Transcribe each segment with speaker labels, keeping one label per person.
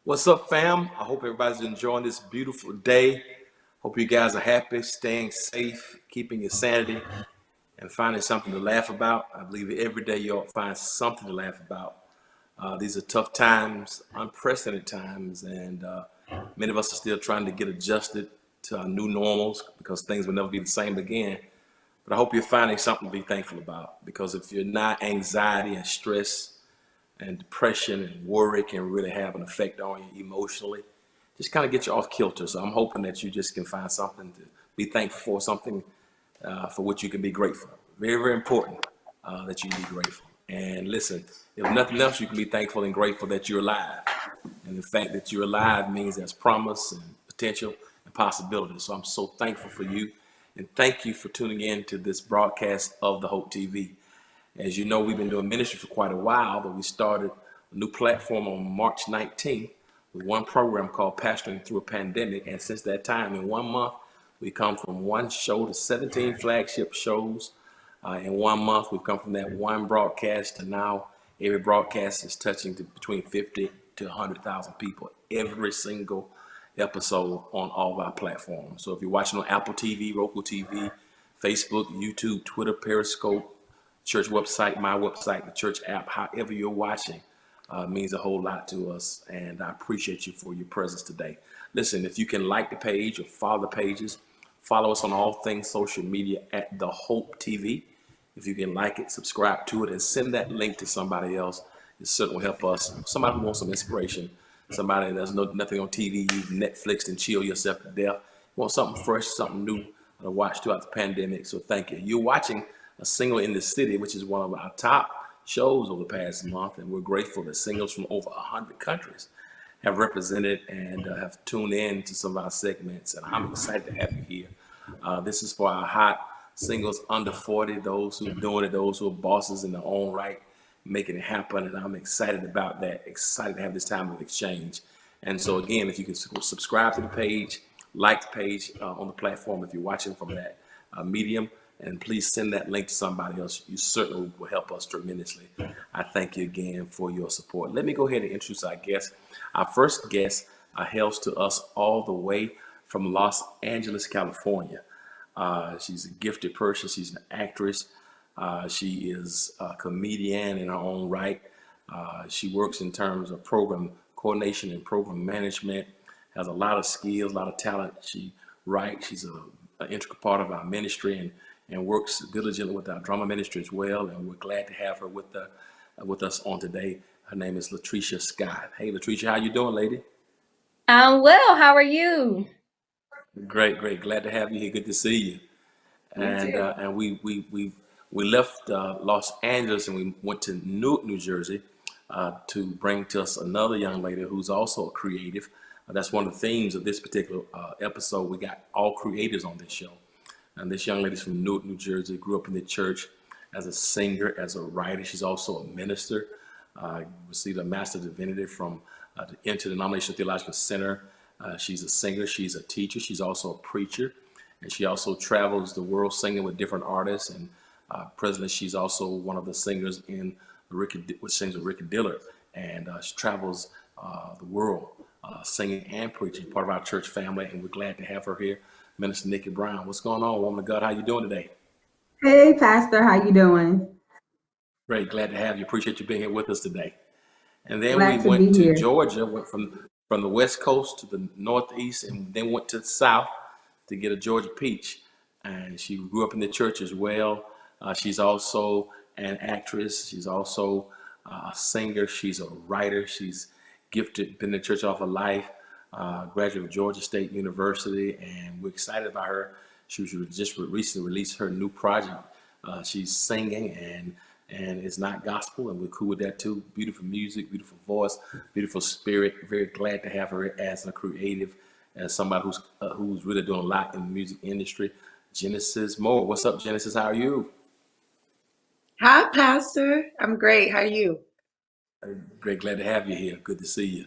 Speaker 1: What's up, fam? I hope everybody's enjoying this beautiful day. Hope you guys are happy, staying safe, keeping your sanity, and finding something to laugh about. I believe every day you'll find something to laugh about. These are tough times, unprecedented times, and many of us are still trying to get adjusted to our new normals because things will never be the same again. But I hope you're finding something to be thankful about because if you're not, anxiety and stress and depression and worry can really have an effect on you emotionally. Just kind of get you off kilter. So I'm hoping that you just can find something to be thankful for, something for which you can be grateful. Very, very important that you be grateful. And listen, if nothing else, you can be thankful and grateful that you're alive. And the fact that you're alive means there's promise and potential and possibility. So I'm so thankful for you. And thank you for tuning in to this broadcast of the Hope TV. As you know, we've been doing ministry for quite a while, but we started a new platform on March 19th with one program called Pastoring Through a Pandemic. And since that time, in 1 month, we come from one show to 17 flagship shows. In 1 month, we've come from that one broadcast to now every broadcast is touching to between 50 to 100,000 people every single episode on all of our platforms. So if you're watching on Apple TV, Roku TV, Facebook, YouTube, Twitter, Periscope, church website, my website, the church app, however you're watching, means a whole lot to us. And I appreciate you for your presence today. Listen, if you can like the page or follow the pages, follow us on all things social media at The Hope TV. If you can like it, subscribe to it, and send that link to somebody else. It certainly will help us. Somebody who wants some inspiration, somebody that's nothing on TV, you Netflix and chill yourself to death. You want something fresh, something new to watch throughout the pandemic. So thank you. You're watching A Single in the City, which is one of our top shows over the past month, and we're grateful that singles from over 100 countries have represented and have tuned in to some of our segments, and I'm excited to have you here. This is for our hot singles under 40, those who are doing it, those who are bosses in their own right, making it happen, and I'm excited about that, excited to have this time of exchange. And so again, if you can subscribe to the page, like the page on the platform if you're watching from that medium, and please send that link to somebody else. You certainly will help us tremendously. I thank you again for your support. Let me go ahead and introduce our guest. Our first guest hails to us all the way from Los Angeles, California. She's a gifted person. She's an actress. She is a comedian in her own right. She works in terms of program coordination and program management, has a lot of skills, a lot of talent. She writes. She's an integral part of our ministry and works diligently with our drama ministry as well. And we're glad to have her with us on today. Her name is Latricia Scott. Hey, Latricia, how you doing, lady?
Speaker 2: I'm well. How are you?
Speaker 1: Great, great. Glad to have you here. Good to see you.
Speaker 2: You
Speaker 1: And
Speaker 2: too.
Speaker 1: we left Los Angeles and we went to Newark, New Jersey, to bring to us another young lady who's also a creative. That's one of the themes of this particular episode. We got all creators on this show. And this young lady's from Newark, New Jersey, grew up in the church as a singer, as a writer. She's also a minister, received a Master of Divinity from the Interdenominational Theological Center. She's a singer, she's a teacher, she's also a preacher, and she also travels the world singing with different artists. And presently, she's also one of the singers in which sings with Ricky Dillard, and she travels the world singing and preaching, part of our church family, and we're glad to have her here. Minister Nikki Brown, what's going on, woman of God? How you doing today?
Speaker 3: Hey, Pastor, how you doing?
Speaker 1: Great, glad to have you. Appreciate you being here with us today. And then we
Speaker 3: Glad to
Speaker 1: went
Speaker 3: be
Speaker 1: to
Speaker 3: here.
Speaker 1: Georgia, went from the West Coast to the Northeast, and then went to the South to get a Georgia peach. And she grew up in the church as well. She's also an actress. She's also a singer. She's a writer. She's gifted, been in the church all her life. Graduate of Georgia State University, and we're excited about her. She was just recently released her new project. She's singing and it's not gospel, and we're cool with that too. Beautiful music, beautiful voice, beautiful spirit. Very glad to have her as a creative, as somebody who's really doing a lot in the music industry. Genesis Moore, what's up, Genesis? How are you?
Speaker 4: Hi, Pastor. I'm great. How are you?
Speaker 1: Great, glad to have you here. Good to see you.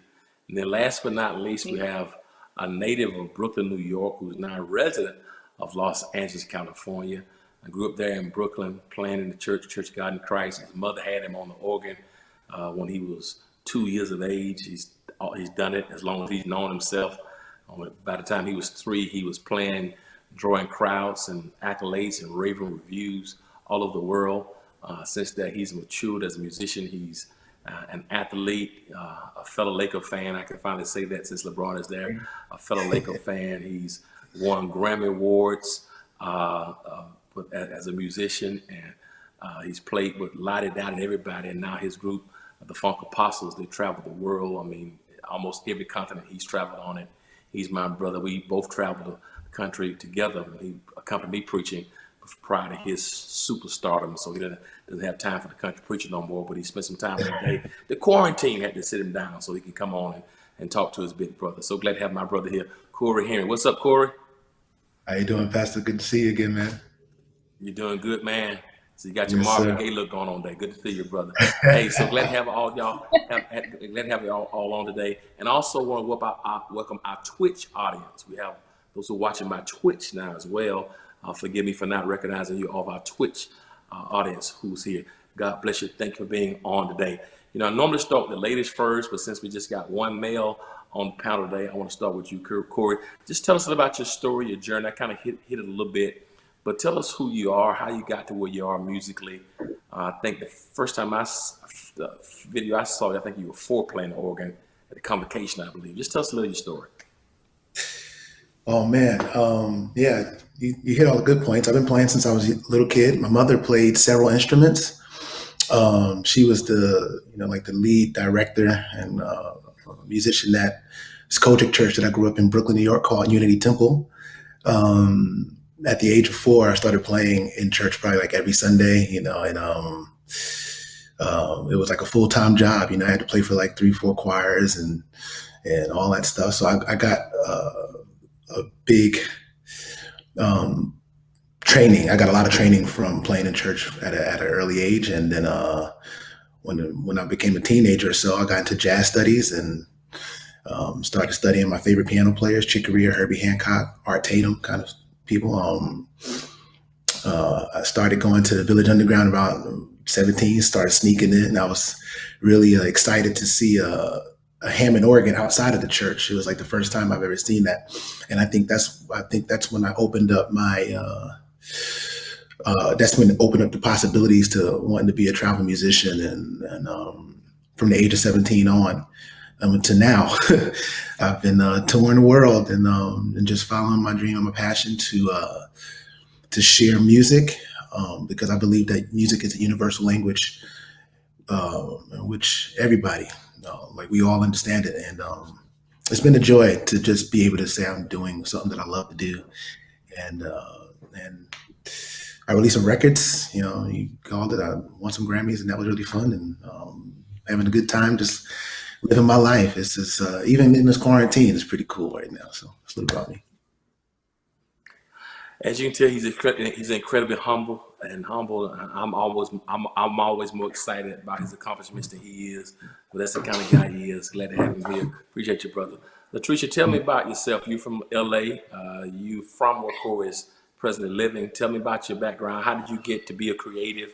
Speaker 1: And then last but not least, we have a native of Brooklyn, New York, who's now a resident of Los Angeles, California. I grew up there in Brooklyn, playing in the Church of God in Christ. His mother had him on the organ when he was 2 years of age. He's he's done it as long as he's known himself. By the time he was 3, he was playing, drawing crowds and accolades and raving reviews all over the world. Since that, he's matured as a musician. He's an athlete, a fellow Laker fan. I can finally say that since LeBron is there. A fellow Laker fan. He's won Grammy Awards as a musician, and he's played with Lottie Dottie and everybody. And now his group, the Funk Apostles, they travel the world. I mean, almost every continent he's traveled on it. He's my brother. We both traveled the country together. He accompanied me preaching prior to his superstardom, so he doesn't have time for the country preaching no more, but he spent some time that day. The quarantine had to sit him down so he could come on and talk to his big brother. So glad to have my brother here, Cory Henry. What's up, Cory?
Speaker 5: How you doing, Pastor? Good to see you again, man.
Speaker 1: You're doing good, man. So you got your
Speaker 5: Yes,
Speaker 1: Marvin
Speaker 5: sir.
Speaker 1: Gaye look going on today. Good to see you, brother. Hey, so glad to have all y'all. Glad to have y'all all on today, and also want to welcome our Twitch audience. We have those who are watching my Twitch now as well. Forgive me for not recognizing you, all of our Twitch audience who's here. God bless you. Thank you for being on today. You know, I normally start with the ladies first, but since we just got one male on the panel today, I want to start with you, Cory. Just tell us about your story, your journey. I kind of hit it a little bit, but tell us who you are, how you got to where you are musically. I think the first time the video I saw, I think you were 4 playing the organ at the convocation, I believe. Just tell us a little of your story.
Speaker 5: Oh man, yeah, you hit all the good points. I've been playing since I was a little kid. My mother played several instruments. She was like the lead director and musician at this Kojic church that I grew up in Brooklyn, New York, called Unity Temple. At the age of 4, I started playing in church probably like every Sunday, and it was like a full-time job. I had to play for like 3-4 choirs and all that stuff. So I got a big training. I got a lot of training from playing in church at an early age, and then when I became a teenager or so, I got into jazz studies and started studying my favorite piano players, Chick Corea, Herbie Hancock, Art Tatum, kind of people. I started going to the Village Underground about 17, started sneaking in, and I was really excited to see a Hammond organ outside of the church. It was like the first time I've ever seen that, and I think that's when I opened up that's when it opened up the possibilities to wanting to be a travel musician, and from the age of 17 on to now, I've been touring the world and just following my dream and my passion to share music, because I believe that music is a universal language in which everybody, like we all understand it. And it's been a joy to just be able to say I'm doing something that I love to do. And I released some records, you called it, I won some Grammys, and that was really fun, and having a good time, just living my life. It's just, even in this quarantine, it's pretty cool right now. So it's a little about me.
Speaker 1: As you can tell, he's incredibly humble. I'm always more excited about his accomplishments than he is. But that's the kind of guy he is. Glad to have him here. Appreciate you, brother. Latricia, tell me about yourself. You from LA. You from where Cory is presently living. Tell me about your background. How did you get to be a creative?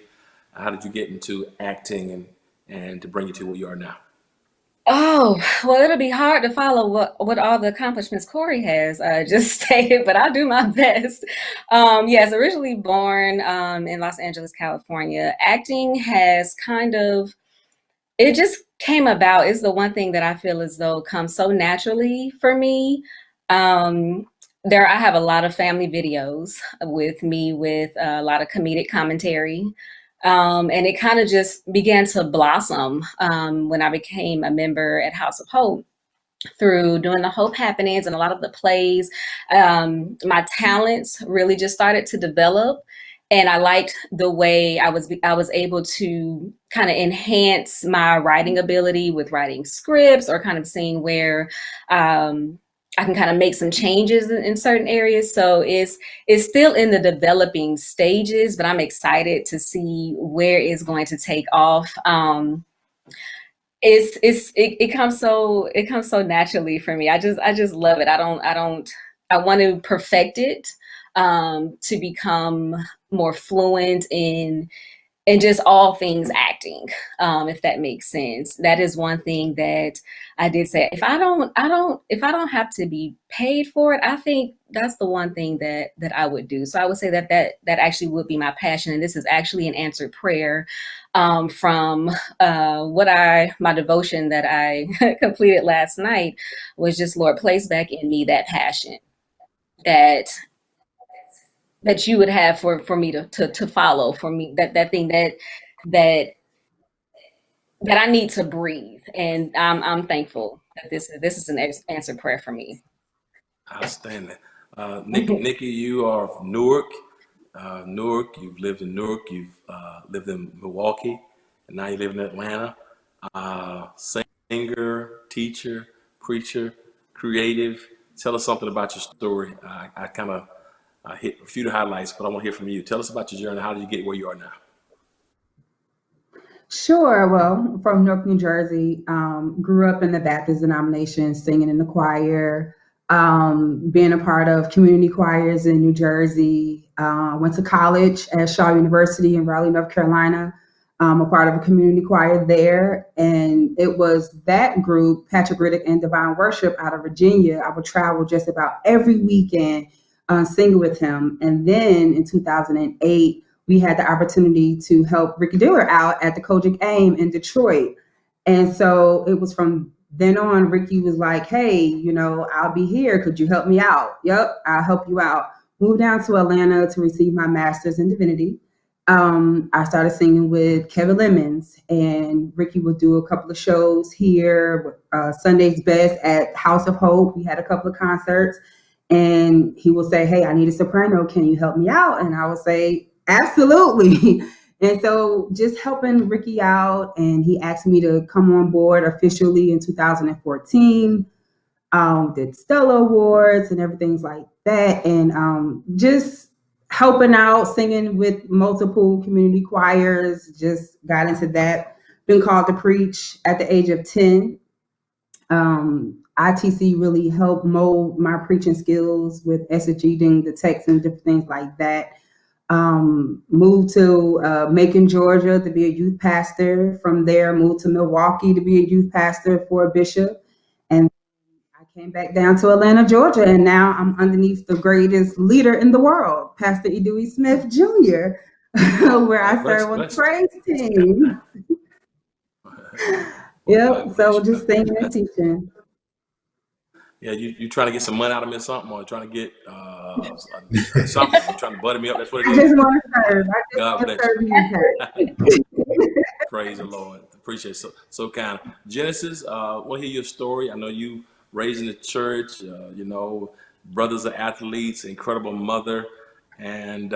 Speaker 1: How did you get into acting and to bring you to where you are now?
Speaker 2: Oh, well, it'll be hard to follow what all the accomplishments Cory has just stated, but I'll do my best. Yes, originally born in Los Angeles, California. Acting has it just came about. It's the one thing that I feel as though comes so naturally for me. I have a lot of family videos with me with a lot of comedic commentary. And it kind of just began to blossom when I became a member at House of Hope through doing the Hope happenings and a lot of the plays. My talents really just started to develop, and I liked the way I was able to kind of enhance my writing ability with writing scripts, or kind of seeing where I can kind of make some changes in certain areas. So it's still in the developing stages, but I'm excited to see where it's going to take off. It comes so naturally for me. I just love it. I want to perfect it to become more fluent in and just all things acting, if that makes sense. That is one thing that I did say. If I don't have to be paid for it, I think that's the one thing that I would do. So I would say that actually would be my passion, and this is actually an answered prayer from my devotion that I completed last night was just, Lord, place back in me that passion that you would have for me to follow, for me, that thing that I need to breathe. And I'm thankful that this is an answered prayer for me.
Speaker 1: Outstanding. Nikki, you are from Newark. Newark, you've lived in Newark, you've lived in Milwaukee, and now you live in Atlanta. Singer, teacher, preacher, creative. Tell us something about your story. I kind of hit a few of the highlights, but I want to hear from you. Tell us about your journey. How did you get where you are now?
Speaker 3: Sure. Well, from Newark, New Jersey, grew up in the Baptist denomination, singing in the choir, being a part of community choirs in New Jersey. Went to college at Shaw University in Raleigh, North Carolina. A part of a community choir there. And it was that group, Patrick Riddick and Divine Worship out of Virginia. I would travel just about every weekend singing with him. And then in 2008, we had the opportunity to help Ricky Diller out at the Kojic AIM in Detroit. And so it was from then on, Ricky was like, hey, I'll be here. Could you help me out? Yep, I'll help you out. Moved down to Atlanta to receive my master's in divinity. I started singing with Kevin Lemons, and Ricky would do a couple of shows here, Sunday's Best at House of Hope. We had a couple of concerts, and he would say, hey, I need a soprano. Can you help me out? And I would say, absolutely. And so just helping Ricky out, and he asked me to come on board officially in 2014, did Stella Awards and everything's like that. And just helping out, singing with multiple community choirs, just got into that. Been called to preach at the age of 10. ITC really helped mold my preaching skills with exegeting the text and different things like that. Moved to Macon, Georgia to be a youth pastor. From there, moved to Milwaukee to be a youth pastor for a bishop. And I came back down to Atlanta, Georgia, and now I'm underneath the greatest leader in the world, Pastor E. Dewey Smith Jr., where I serve on the praise team. Yep, so just singing and teaching.
Speaker 1: Yeah, you trying to get some money out of me or something, or trying to get something, you're trying to butter me up. That's what it is.
Speaker 3: I just want to serve.
Speaker 1: God bless you. Praise the Lord. Appreciate it. So kind of. Genesis, want to hear your story. I know you raised in the church, brothers are athletes, incredible mother, and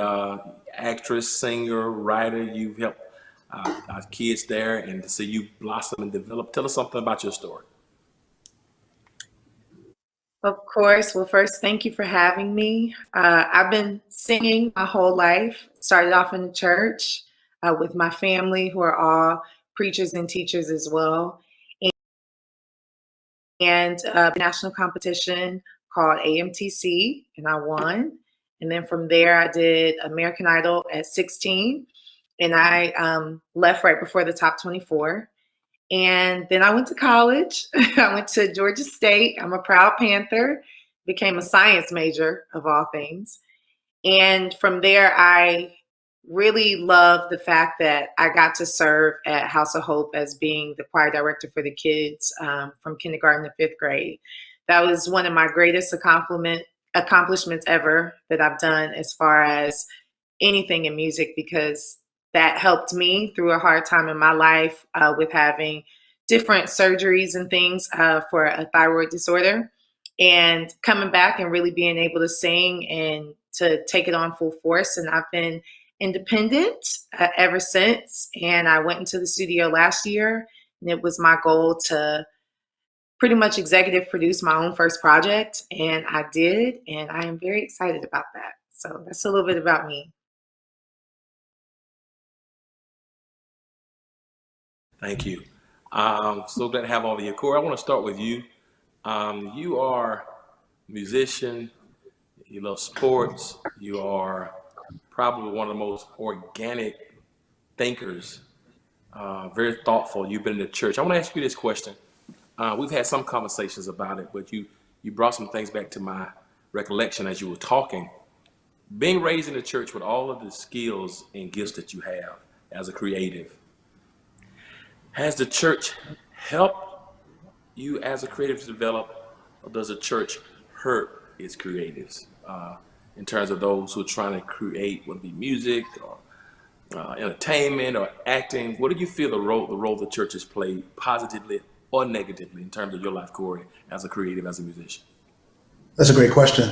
Speaker 1: actress, singer, writer. You've helped our kids there, and to see you blossom and develop. Tell us something about your story.
Speaker 4: Of course. Well, first, thank you for having me. I've been singing my whole life. Started off in the church with my family, who are all preachers and teachers as well. And a national competition called AMTC, and I won. And then from there, I did American Idol at 16, and I left right before the top 24. And then I went to college. I went to Georgia State. I'm a proud Panther, became a science major of all things. And from there, I really loved the fact that I got to serve at House of Hope as being the choir director for the kids from kindergarten to 5th grade. That was one of my greatest accomplishments ever that I've done as far as anything in music, because that helped me through a hard time in my life with having different surgeries and things for a thyroid disorder, and coming back and really being able to sing and to take it on full force. And I've been independent ever since. And I went into the studio last year, and it was my goal to pretty much executive produce my own first project. And I did, and I am very excited about that. So that's a little bit about me.
Speaker 1: Thank you. So glad to have all of you. Cory, I want to start with you. You are a musician, you love sports, you are probably one of the most organic thinkers, very thoughtful. You've been in the church. I want to ask you this question. We've had some conversations about it, but you brought some things back to my recollection as you were talking. Being raised in the church with all of the skills and gifts that you have as a creative, has the church helped you as a creative to develop, or does the church hurt its creatives in terms of those who are trying to create, whether it be music or entertainment or acting? What do you feel the role the church has played positively or negatively in terms of your life, Cory, as a creative, as a musician?
Speaker 5: That's a great question.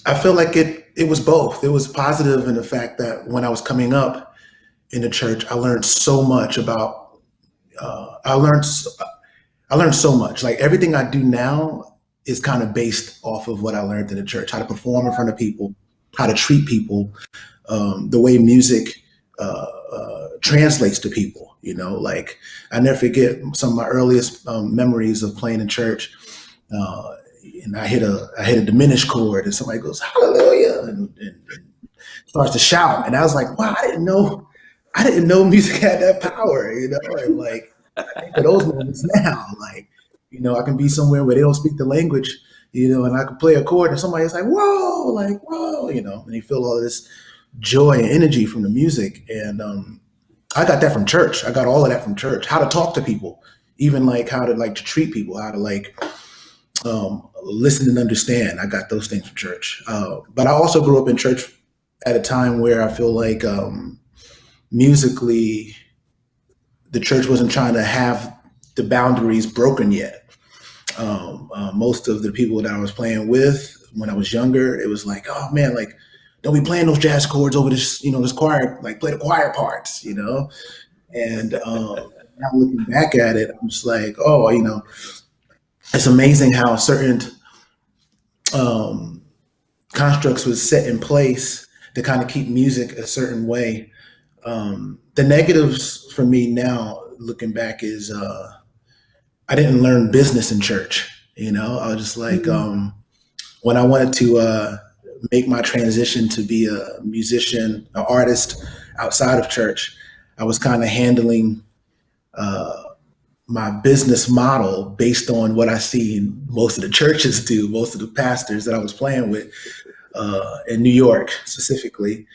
Speaker 5: I feel like it was both. It was positive in the fact that when I was coming up in the church, I learned so much about. I learned so much. Like everything I do now is kind of based off of what I learned in the church: how to perform in front of people, how to treat people, the way music translates to people. You know, like I never forget some of my earliest memories of playing in church. And I hit a diminished chord, and somebody goes hallelujah and starts to shout, and I was like, wow, I didn't know music had that power, you know. And like I think of those moments now, like, you know, I can be somewhere where they don't speak the language, you know, and I can play a chord and somebody's like whoa, you know, and you feel all of this joy and energy from the music. And I got that from church. I got all of that from church. How to talk to people, even like how to like to treat people, how to like listen and understand. I got those things from church. But I also grew up in church at a time where I feel like musically, the church wasn't trying to have the boundaries broken yet. Most of the people that I was playing with when I was younger, it was like, oh man, like, don't be playing those jazz chords over this, you know, this choir, like play the choir parts, you know? And now looking back at it, I'm just like, oh, you know, it's amazing how certain constructs was set in place to kind of keep music a certain way. The negatives for me now, looking back, is I didn't learn business in church. You know, I was just like, when I wanted to make my transition to be a musician, an artist outside of church, I was kind of handling my business model based on what I see most of the churches do, most of the pastors that I was playing with in New York specifically,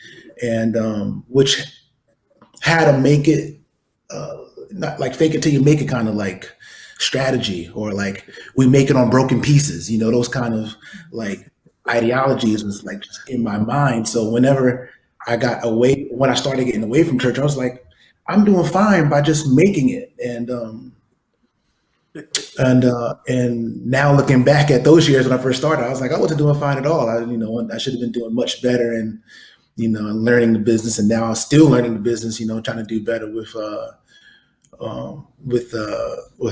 Speaker 5: and which had to make it not like fake it till you make it kind of like strategy, or like we make it on broken pieces, you know, those kind of like ideologies was like just in my mind. So whenever when I started getting away from church, I was like, I'm doing fine by just making it. And now looking back at those years when I first started, I was like, I wasn't doing fine at all. I should have been doing much better, and you know, and learning the business. And now I'm still learning the business. You know, trying to do better with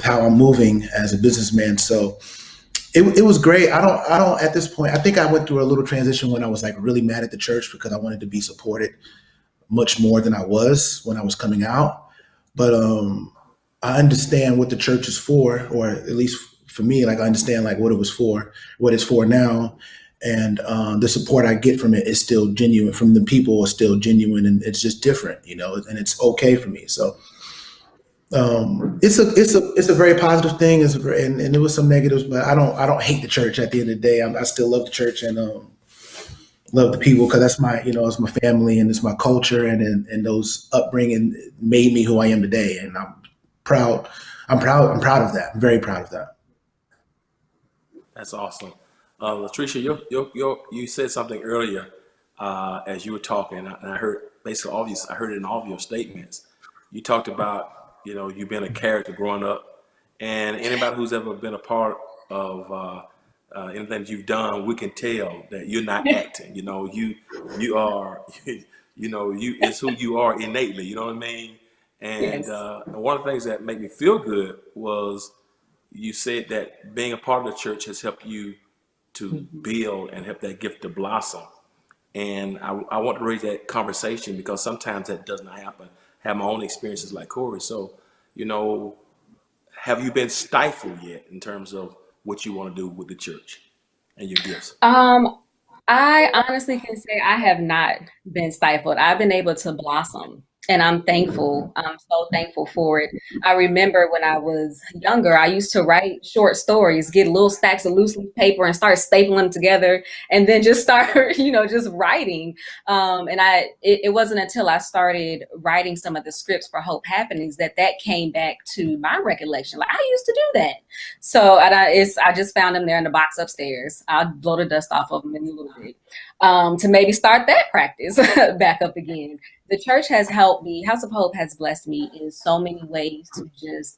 Speaker 5: how I'm moving as a businessman. So it was great. I don't at this point. I think I went through a little transition when I was like really mad at the church because I wanted to be supported much more than I was when I was coming out. But I understand what the church is for, or at least for me, like I understand like what it was for, what it's for now. And the support I get from it is still genuine, from the people is still genuine, and it's just different, you know, and it's okay for me. So it's a very positive thing. And there was some negatives, but I don't hate the church at the end of the day. I still love the church and love the people, because that's my, you know, it's my family and it's my culture, and those upbringing made me who I am today. And I'm proud of that. I'm very proud of that.
Speaker 1: That's awesome. Latricia, you said something earlier as you were talking, and I heard basically I heard it in all of your statements. You talked about, you know, you being a character growing up, and anybody who's ever been a part of anything that you've done, we can tell that you're not acting. You know, you are, you know, it's who you are innately. You know what I mean? And
Speaker 2: Yes.
Speaker 1: one of the things that made me feel good was you said that being a part of the church has helped you to build and help that gift to blossom. And I want to raise that conversation because sometimes that does not happen. I have my own experiences like Cory. So, you know, have you been stifled yet in terms of what you want to do with the church and your gifts?
Speaker 2: I honestly can say I have not been stifled. I've been able to blossom, and I'm thankful. I'm so thankful for it. I remember when I was younger, I used to write short stories, get little stacks of loose leaf paper and start stapling them together, and then just start, just writing. It wasn't until I started writing some of the scripts for Hope Happenings that came back to my recollection. Like I used to do that. So I just found them there in the box upstairs. I'll blow the dust off of them in a little bit to maybe start that practice back up again. The church has helped me. House of Hope has blessed me in so many ways to just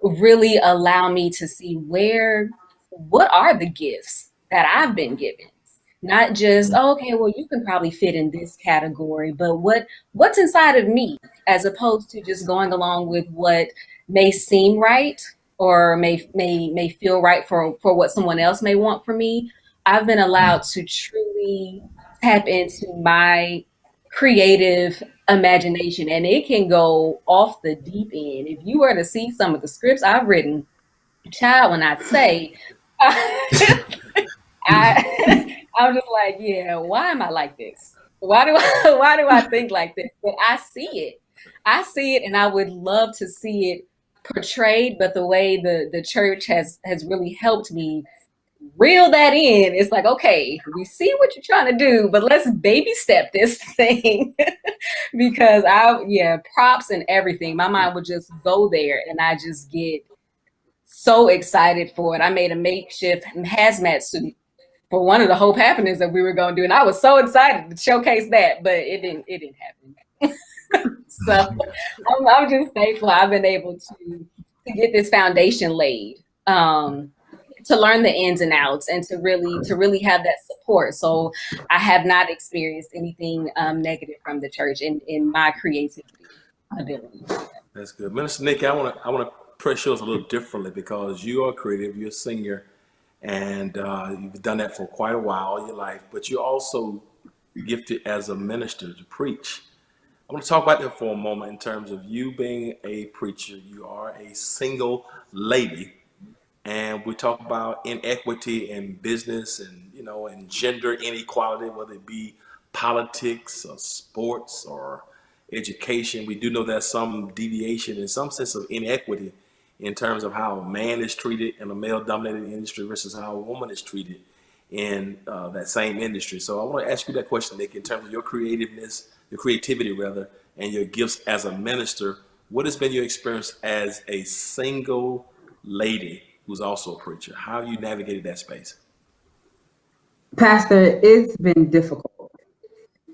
Speaker 2: really allow me to see what are the gifts that I've been given. Not just, oh, okay, well, you can probably fit in this category, but what's inside of me, as opposed to just going along with what may seem right or may feel right for what someone else may want from me. I've been allowed to truly tap into my creative imagination, and it can go off the deep end. If you were to see some of the scripts I've written, child, when I say, I'm just like, yeah, why am I like this? Why do I think like this? But I see it, and I would love to see it portrayed. But the way the church has really helped me reel that in, it's like, okay, we see what you're trying to do, but let's baby step this thing. Because props and everything. My mind would just go there, and I just get so excited for it. I made a makeshift hazmat suit for one of the Hope Happenings that we were going to do, and I was so excited to showcase that, but it didn't happen. So I'm just thankful I've been able to get this foundation laid, to learn the ins and outs, and to really have that support. So I have not experienced anything negative from the church in my creativity ability.
Speaker 1: That's good. Minister Nikki, I want to press yours a little differently because you are creative, you're a singer, and you've done that for quite a while all your life, but you're also gifted as a minister to preach. I want to talk about that for a moment in terms of you being a preacher. You are a single lady, and we talk about inequity in business and and gender inequality, whether it be politics or sports or education. We do know there's some deviation in some sense of inequity in terms of how a man is treated in a male-dominated industry versus how a woman is treated in that same industry. So I want to ask you that question, Nick, in terms of your creativity rather, and your gifts as a minister. What has been your experience as a single lady who's also a preacher? How have you navigated that space?
Speaker 3: Pastor, it's been difficult.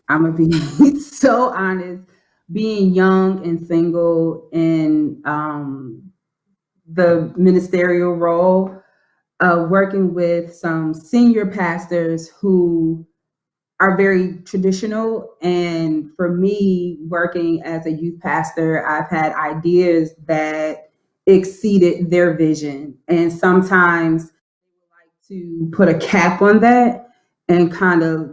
Speaker 3: I'm gonna be so honest. Being young and single in the ministerial role, working with some senior pastors who are very traditional. And for me, working as a youth pastor, I've had ideas that exceeded their vision. And sometimes to put a cap on that and kind of,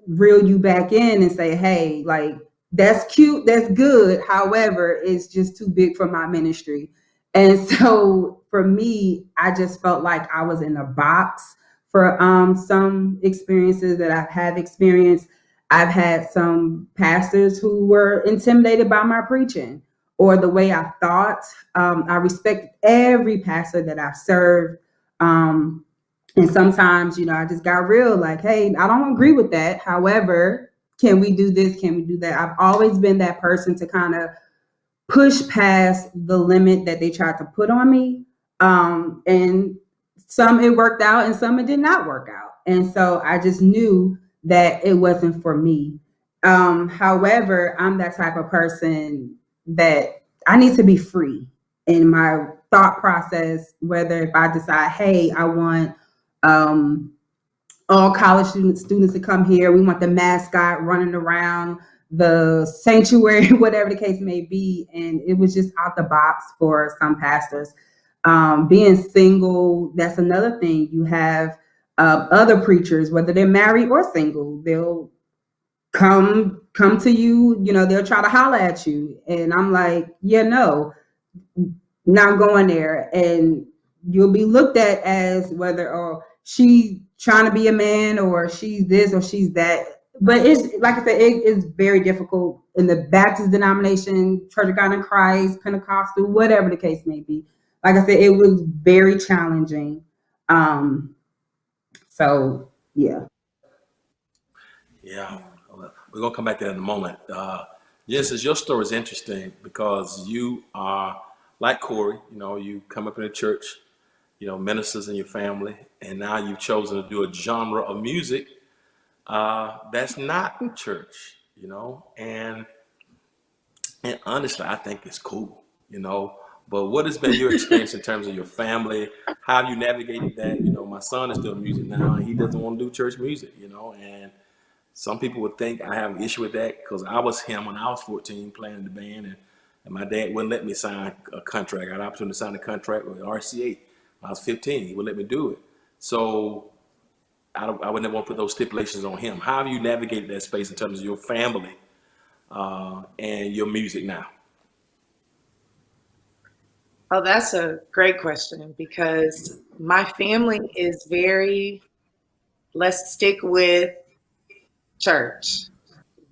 Speaker 3: reel you back in and say, hey, like, that's cute, that's good. However, it's just too big for my ministry. And so for me, I just felt like I was in a box for some experiences that I've had experienced. I've had some pastors who were intimidated by my preaching or the way I thought. I respect every pastor that I've served. And sometimes, I just got real like, hey, I don't agree with that. However, can we do this? Can we do that? I've always been that person to kind of push past the limit that they tried to put on me. And some it worked out and some it did not work out. And so I just knew that it wasn't for me. However, I'm that type of person that I need to be free in my thought process, whether if I decide, hey, I want all college students to come here. We want the mascot running around the sanctuary, whatever the case may be. And it was just out the box for some pastors. Being single, that's another thing. You have other preachers, whether they're married or single, they'll come to you, they'll try to holler at you. And I'm like, no, not going there. And you'll be looked at as whether, or she trying to be a man, or she's this or she's that. But it's like I said, it is very difficult in the Baptist denomination, Church of God in Christ, Pentecostal, whatever the case may be. Like I said, it was very challenging. So yeah.
Speaker 1: Yeah, we're gonna come back to that in a moment. Yes, your story is interesting because you are like Cory. You know, you come up in a church, you know, ministers in your family, and now you've chosen to do a genre of music that's not church. You know, and honestly, I think it's cool. You know, but what has been your experience in terms of your family? How have you navigated that? You know, my son is doing music now, and he doesn't want to do church music. You know, and some people would think I have an issue with that because I was him when I was 14 playing in the band, and my dad wouldn't let me sign a contract. I had an opportunity to sign a contract with RCA when I was 15. He would let me do it. So I would never want to put those stipulations on him. How have you navigated that space in terms of your family and your music now?
Speaker 4: Oh, that's a great question because my family is very, let's stick with church.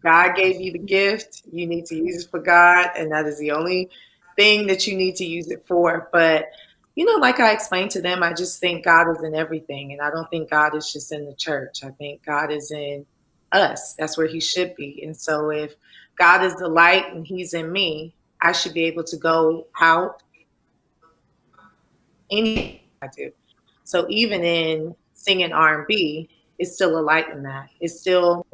Speaker 4: God gave you the gift, you need to use it for God, and that is the only thing that you need to use it for. But, you know, like I explained to them, I just think God is in everything, and I don't think God is just in the church. I think God is in us. That's where he should be. And so if God is the light and he's in me, I should be able to go out anything I do. So even in singing R&B, it's still a light in that. It's still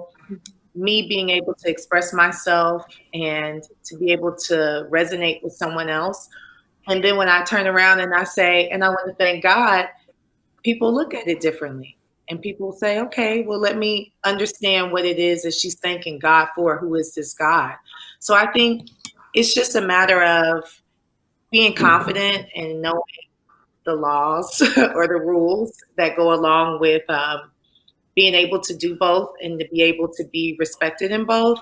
Speaker 4: me being able to express myself and to be able to resonate with someone else. And then when I turn around and I say, and I want to thank God, people look at it differently. And people say, okay, well, let me understand what it is that she's thanking God for. Who is this God? So I think it's just a matter of being confident and knowing the laws or the rules that go along with being able to do both and to be able to be respected in both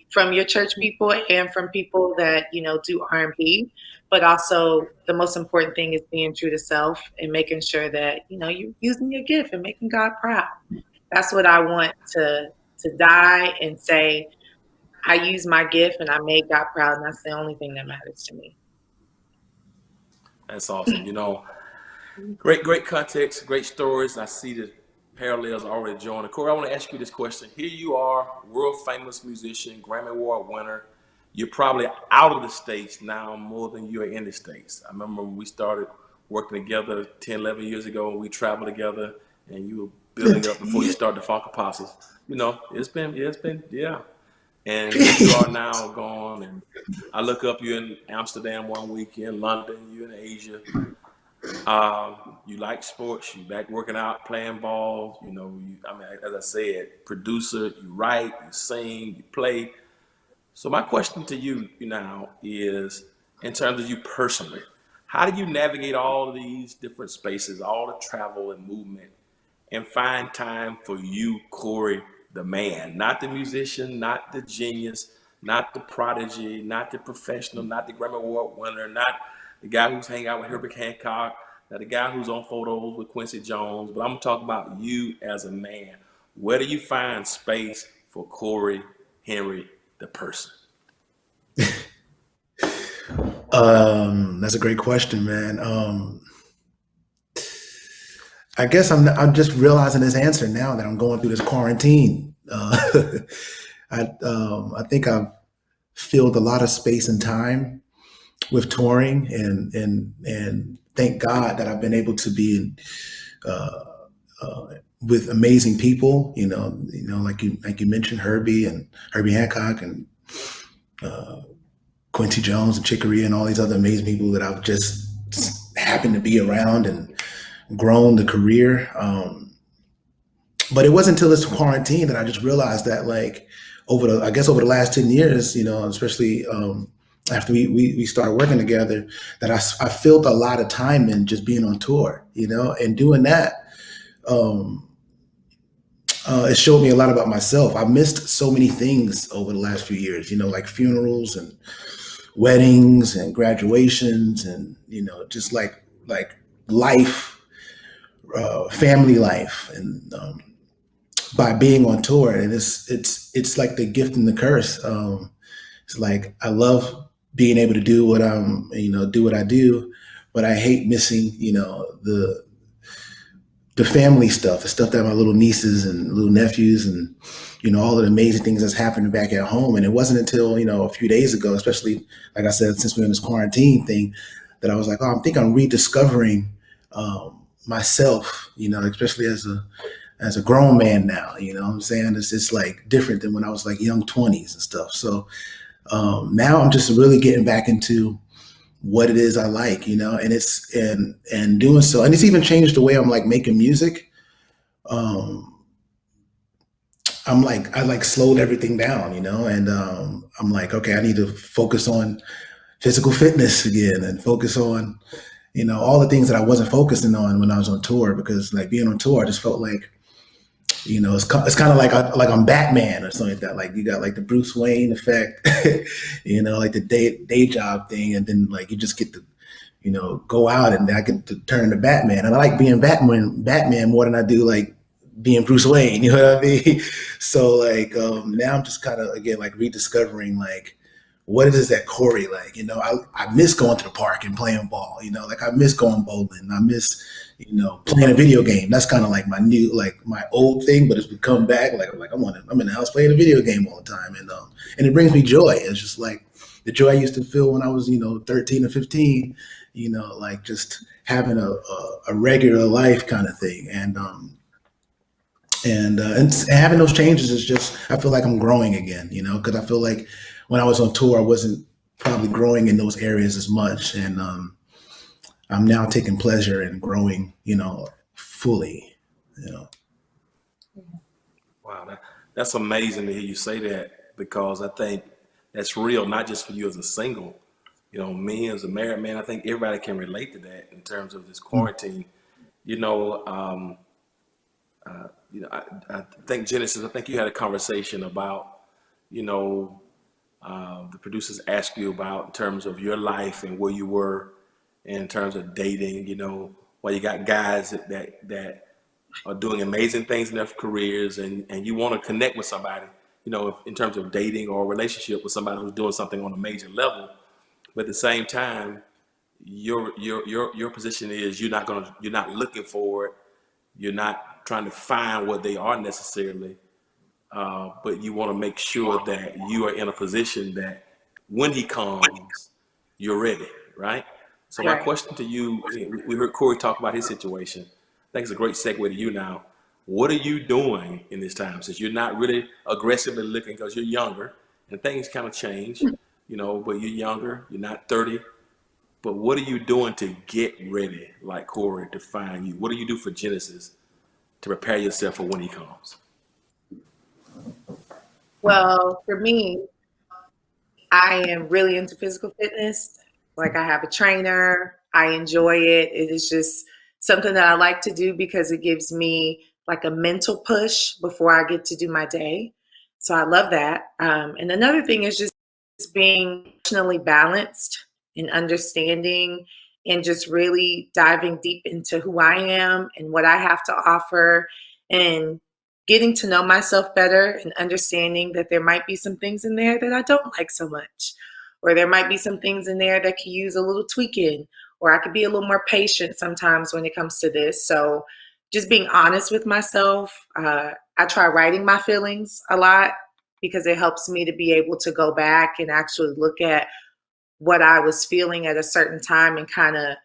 Speaker 4: from your church people and from people that, you know, do R&B. But also the most important thing is being true to self and making sure that, you know, you're using your gift and making God proud. That's what I want to die and say, I use my gift and I made God proud, and that's the only thing that matters to me.
Speaker 1: That's awesome. You know, great context, great stories. I see the parallels already joining. Cory, I want to ask you this question. Here you are, world famous musician, Grammy Award winner. You're probably out of the States now more than you're in the States. I remember when we started working together 10, 11 years ago, and we traveled together, and you were building up before you started the Funk Apostles. You know, it's been, yeah. And here you are now gone, and I look up, you're in Amsterdam one week, you're in London, you're in Asia. You like sports, you back working out, playing ball, you know, as I said, producer, you write, you sing, you play. So my question to you now is, in terms of you personally, how do you navigate all of these different spaces, all the travel and movement, and find time for you, Cory, the man, not the musician, not the genius, not the prodigy, not the professional, not the Grammy Award winner, not the guy who's hanging out with Herbie Hancock, not the guy who's on photos with Quincy Jones, but I'm talking about you as a man. Where do you find space for Cory Henry, the person?
Speaker 5: That's a great question, man. I guess I'm just realizing this answer now that I'm going through this quarantine. I think I've filled a lot of space and time with touring, and thank God that I've been able to be with amazing people. You know, like you mentioned, Herbie Hancock and Quincy Jones and Chicory and all these other amazing people that I've just happened to be around and grown the career. But it wasn't until this quarantine that I just realized that, like, over the last 10 years, you know, especially after we started working together, that I filled a lot of time in just being on tour, you know, and doing that. It showed me a lot about myself. I missed so many things over the last few years, you know, like funerals and weddings and graduations and, you know, just like life family life, and by being on tour, and it's like the gift and the curse. It's like I love being able to do what do what I do, but I hate missing, the family stuff, the stuff that my little nieces and little nephews and, all of the amazing things that's happening back at home. And it wasn't until, a few days ago, especially, like I said, since we're in this quarantine thing, that I was like, oh, I think I'm rediscovering myself, especially as a grown man now, what I'm saying? It's just like different than when I was like young 20s and stuff. So now I'm just really getting back into what it is I like, and it's and doing so, and it's even changed the way I'm like making music. I slowed everything down, and I'm like, okay, I need to focus on physical fitness again and focus on, all the things that I wasn't focusing on when I was on tour, because like being on tour, I just felt like, it's kind of like I'm Batman or something like that. Like you got like the Bruce Wayne effect, like the day job thing, and then like you just get to, go out and I get to turn into Batman. And I like being Batman more than I do like being Bruce Wayne. You know what I mean? So like now I'm just kind of again like rediscovering like what it is that Cory like. I miss going to the park and playing ball. Like I miss going bowling. I miss playing a video game. That's kind of like my new, like my old thing, but it's become back. I'm in the house playing a video game all the time, and it brings me joy. It's just like the joy I used to feel when I was 13 or 15. Like just having a regular life kind of thing, and having those changes is just, I feel like I'm growing again. Because I feel like when I was on tour, I wasn't probably growing in those areas as much, and I'm now taking pleasure in growing, fully,
Speaker 1: Wow, that's amazing to hear you say that, because I think that's real, not just for you as a single, me as a married man. I think everybody can relate to that in terms of this quarantine. I think Genesis, I think you had a conversation about, the producers asked you about in terms of your life and where you were in terms of dating, while you got guys that are doing amazing things in their careers, and you want to connect with somebody, in terms of dating or a relationship with somebody who's doing something on a major level. But at the same time, your position is you're not looking for it. You're not trying to find what they are necessarily, but you want to make sure that you are in a position that when he comes, you're ready, right? So my
Speaker 4: Right.
Speaker 1: question to you, we heard Cory talk about his situation. I think it's a great segue to you now. What are you doing in this time, since you're not really aggressively looking because you're younger and things kind of change, but you're younger, you're not 30. But what are you doing to get ready, like Cory, to find you? What do you do for Genesis to prepare yourself for when he comes?
Speaker 4: Well, for me, I am really into physical fitness. Like I have a trainer. I enjoy it. It is just something that I like to do because it gives me like a mental push before I get to do my day. So I love that. And another thing is just being emotionally balanced and understanding and just really diving deep into who I am and what I have to offer, and getting to know myself better and understanding that there might be some things in there that I don't like so much, or there might be some things in there that could use a little tweaking, or I could be a little more patient sometimes when it comes to this. So just being honest with myself. I try writing my feelings a lot because it helps me to be able to go back and actually look at what I was feeling at a certain time and kind of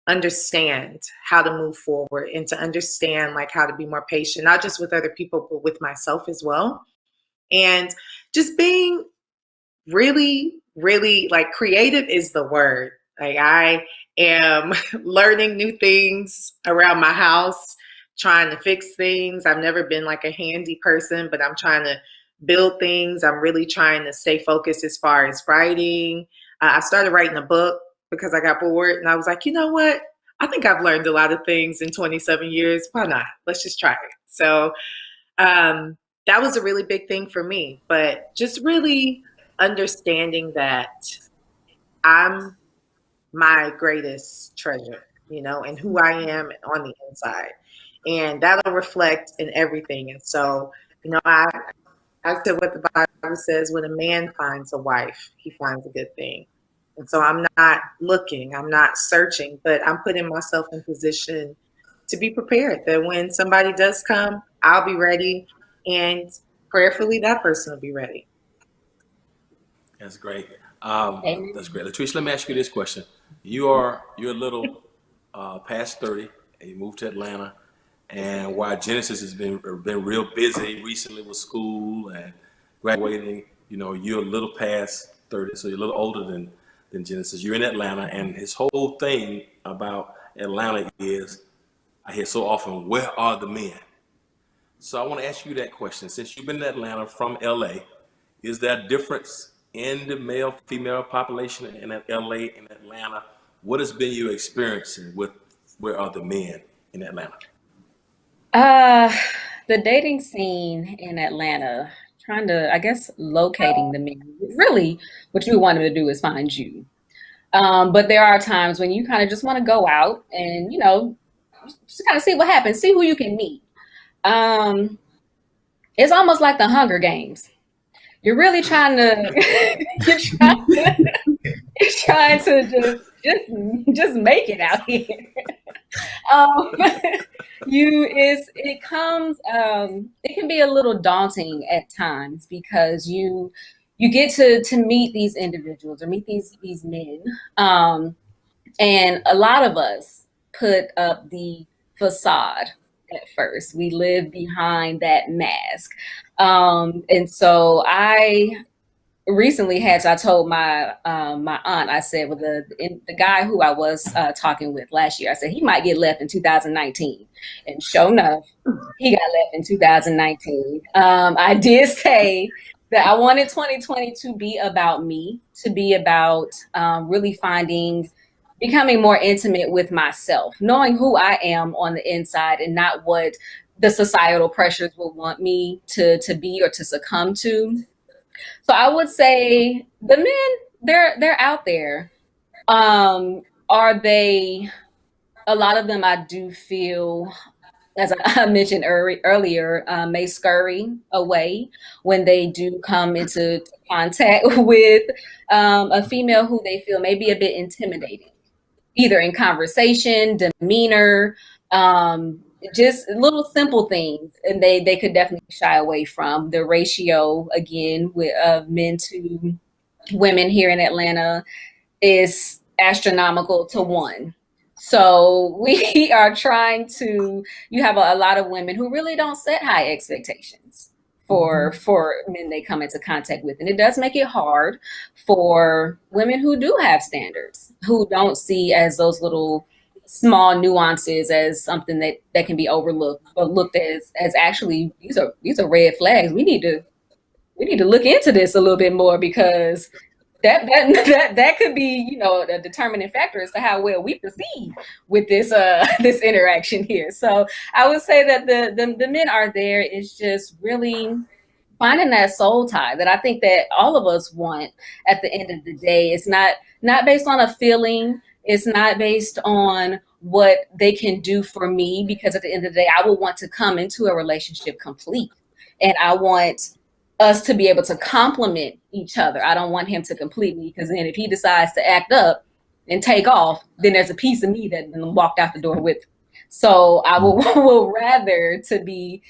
Speaker 4: understand how to move forward, and to understand like how to be more patient, not just with other people, but with myself as well. And just being really, really like creative is the word. Like I am learning new things around my house, trying to fix things. I've never been like a handy person, but I'm trying to build things. I'm really trying to stay focused as far as writing. I started writing a book because I got bored, and I was like, you know what? I think I've learned a lot of things in 27 years. Why not? Let's just try it. So that was a really big thing for me, but just really understanding that I'm my greatest treasure. and who I am on the inside. And that'll reflect in everything. And so, I said what the Bible says, when a man finds a wife, he finds a good thing. And so I'm not looking, I'm not searching, but I'm putting myself in position to be prepared that when somebody does come, I'll be ready, and prayerfully that person will be ready.
Speaker 1: That's great.
Speaker 2: Amen.
Speaker 1: That's great. Latrice, let me ask you this question. You're a little past 30, and you moved to Atlanta. And while Genesis has been real busy recently with school and graduating, you're a little past 30, so you're a little older than Genesis. You're in Atlanta, and his whole thing about Atlanta is, I hear so often, where are the men? So I want to ask you that question. Since you've been in Atlanta from LA, is there a difference in the male-female population in LA and Atlanta? What has been your experience with where are the men in Atlanta?
Speaker 2: The dating scene in Atlanta, trying to, I guess, locating the men. Really, what you want them to do is find you. But there are times when you kind of just want to go out and, just kind of see what happens, see who you can meet. It's almost like the Hunger Games. You're really trying to, you're trying to just make it out here. Um, it can be a little daunting at times because you get to meet these individuals or meet these men, and a lot of us put up the facade at first. We live behind that mask, and so I recently I told my my aunt, I said, well, the guy who I was talking with last year, I said he might get left in 2019, and sure enough, he got left in 2019. I did say that I wanted 2020 to be about me, to be about really becoming more intimate with myself, knowing who I am on the inside and not what the societal pressures will want me to be or to succumb to. So I would say the men, they're out there. Are they? A lot of them, I do feel, as I mentioned earlier, may scurry away when they do come into contact with a female who they feel may be a bit intimidating, either in conversation, demeanor, just little simple things, and they could definitely shy away from. The ratio, again, of men to women here in Atlanta is astronomical to one. So we are trying to, you have a lot of women who really don't set high expectations for men they come into contact with. And it does make it hard for women who do have standards, who don't see as those little small nuances as something that can be overlooked, but looked as actually these are red flags. We need to look into this a little bit more, because that could be, a determining factor as to how well we proceed with this this interaction here. So I would say that the men are there. It's just really finding that soul tie that I think that all of us want at the end of the day. It's not based on a feeling. It's not based on what they can do for me, because at the end of the day, I would want to come into a relationship complete, and I want us to be able to complement each other. I don't want him to complete me, because then if he decides to act up and take off, then there's a piece of me that walked out the door with him. So I will rather to be